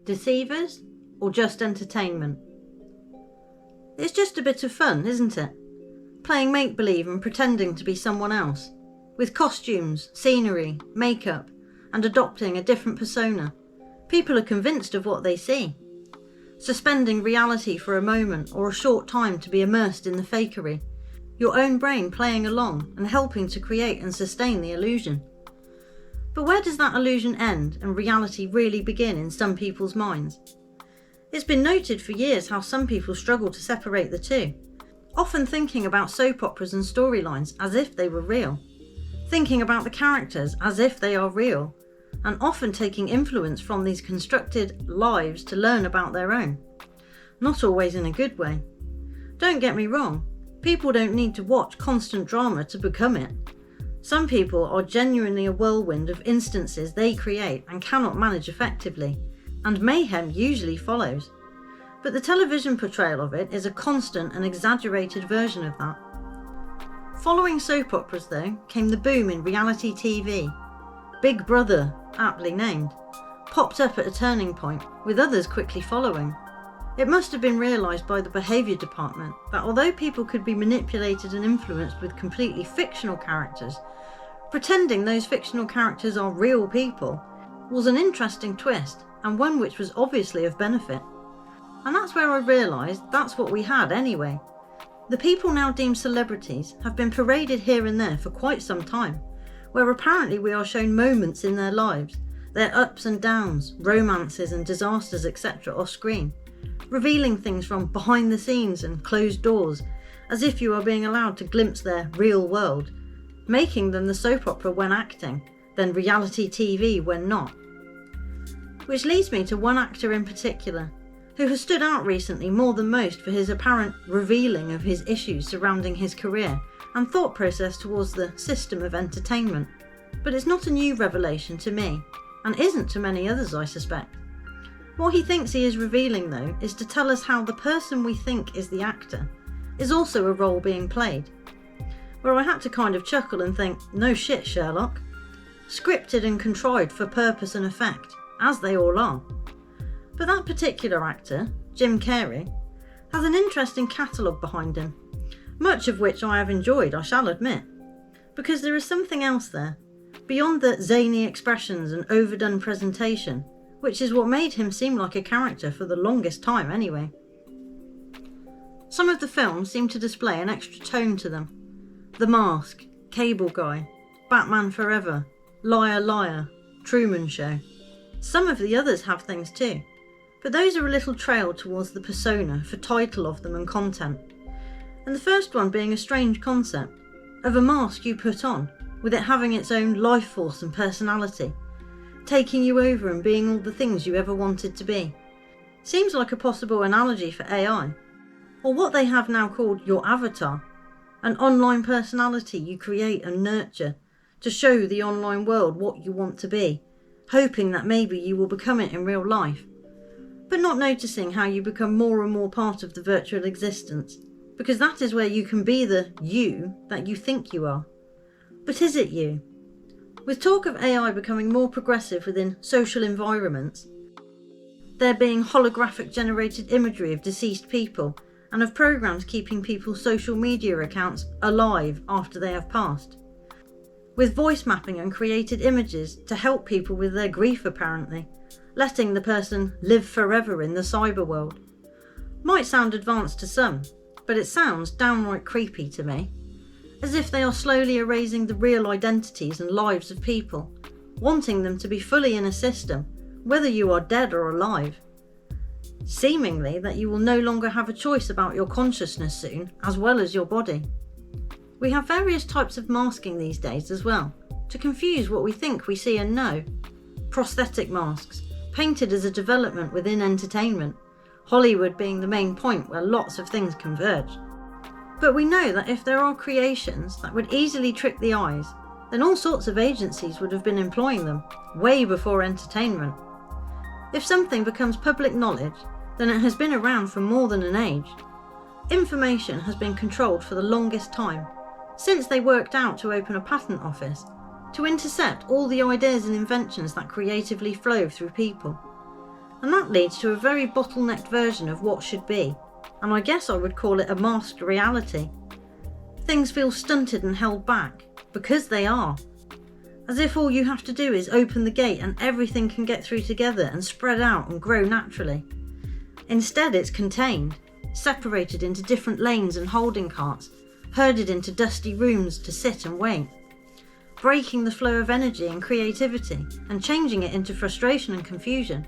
Deceivers, or just entertainment? It's just a bit of fun, isn't it? Playing make-believe and pretending to be someone else, with costumes, scenery, makeup, and adopting a different persona. People are convinced of what they see. Suspending reality for a moment or a short time to be immersed in the fakery, your own brain playing along and helping to create and sustain the illusion. But where does that illusion end and reality really begin in some people's minds? It's been noted for years how some people struggle to separate the two, often thinking about soap operas and storylines as if they were real, thinking about the characters as if they are real, and often taking influence from these constructed lives to learn about their own. Not always in a good way. Don't get me wrong, people don't need to watch constant drama to become it. Some people are genuinely a whirlwind of instances they create and cannot manage effectively, and mayhem usually follows. But the television portrayal of it is a constant and exaggerated version of that. Following soap operas, though, came the boom in reality TV. Big Brother, aptly named, popped up at a turning point, with others quickly following. It must have been realised by the behaviour department that although people could be manipulated and influenced with completely fictional characters, pretending those fictional characters are real people was an interesting twist, and one which was obviously of benefit. And that's where I realised that's what we had anyway. The people now deemed celebrities have been paraded here and there for quite some time, where apparently we are shown moments in their lives, their ups and downs, romances and disasters, etc. off screen, revealing things from behind the scenes and closed doors, as if you are being allowed to glimpse their real world, making them the soap opera when acting, then reality TV when not. Which leads me to one actor in particular, who has stood out recently more than most for his apparent revealing of his issues surrounding his career and thought process towards the system of entertainment. But it's not a new revelation to me, and isn't to many others, I suspect. What he thinks he is revealing, though, is to tell us how the person we think is the actor is also a role being played. Where I had to kind of chuckle and think, no shit, Sherlock. Scripted and contrived for purpose and effect, as they all are. But that particular actor, Jim Carrey, has an interesting catalogue behind him, much of which I have enjoyed, I shall admit, because there is something else there, beyond the zany expressions and overdone presentation, which is what made him seem like a character for the longest time anyway. Some of the films seem to display an extra tone to them. The Mask, Cable Guy, Batman Forever, Liar Liar, Truman Show. Some of the others have things too, but those are a little trailed towards the persona for title of them and content. And the first one being a strange concept, of a mask you put on, with it having its own life force and personality, taking you over and being all the things you ever wanted to be. Seems like a possible analogy for AI, or what they have now called your avatar, an online personality you create and nurture to show the online world what you want to be, hoping that maybe you will become it in real life, but not noticing how you become more and more part of the virtual existence, because that is where you can be the you that you think you are. But is it you? With talk of AI becoming more progressive within social environments, there being holographic generated imagery of deceased people and of programs keeping people's social media accounts alive after they have passed, with voice mapping and created images to help people with their grief apparently, letting the person live forever in the cyber world. Might sound advanced to some, but it sounds downright creepy to me, as if they are slowly erasing the real identities and lives of people, wanting them to be fully in a system, whether you are dead or alive. Seemingly that you will no longer have a choice about your consciousness soon, as well as your body. We have various types of masking these days as well, to confuse what we think we see and know. Prosthetic masks, painted as a development within entertainment, Hollywood being the main point where lots of things converge. But we know that if there are creations that would easily trick the eyes, then all sorts of agencies would have been employing them, way before entertainment. If something becomes public knowledge, then it has been around for more than an age. Information has been controlled for the longest time, since they worked out to open a patent office, to intercept all the ideas and inventions that creatively flow through people. And that leads to a very bottlenecked version of what should be, and I guess I would call it a masked reality. Things feel stunted and held back, because they are. As if all you have to do is open the gate and everything can get through together and spread out and grow naturally. Instead, it's contained, separated into different lanes and holding carts, herded into dusty rooms to sit and wait, breaking the flow of energy and creativity and changing it into frustration and confusion.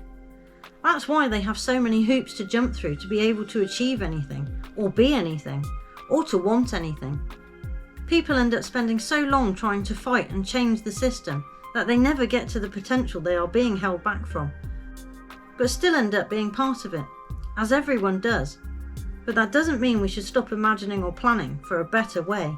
That's why they have so many hoops to jump through to be able to achieve anything, or be anything, or to want anything. People end up spending so long trying to fight and change the system that they never get to the potential they are being held back from, but still end up being part of it, as everyone does. But that doesn't mean we should stop imagining or planning for a better way.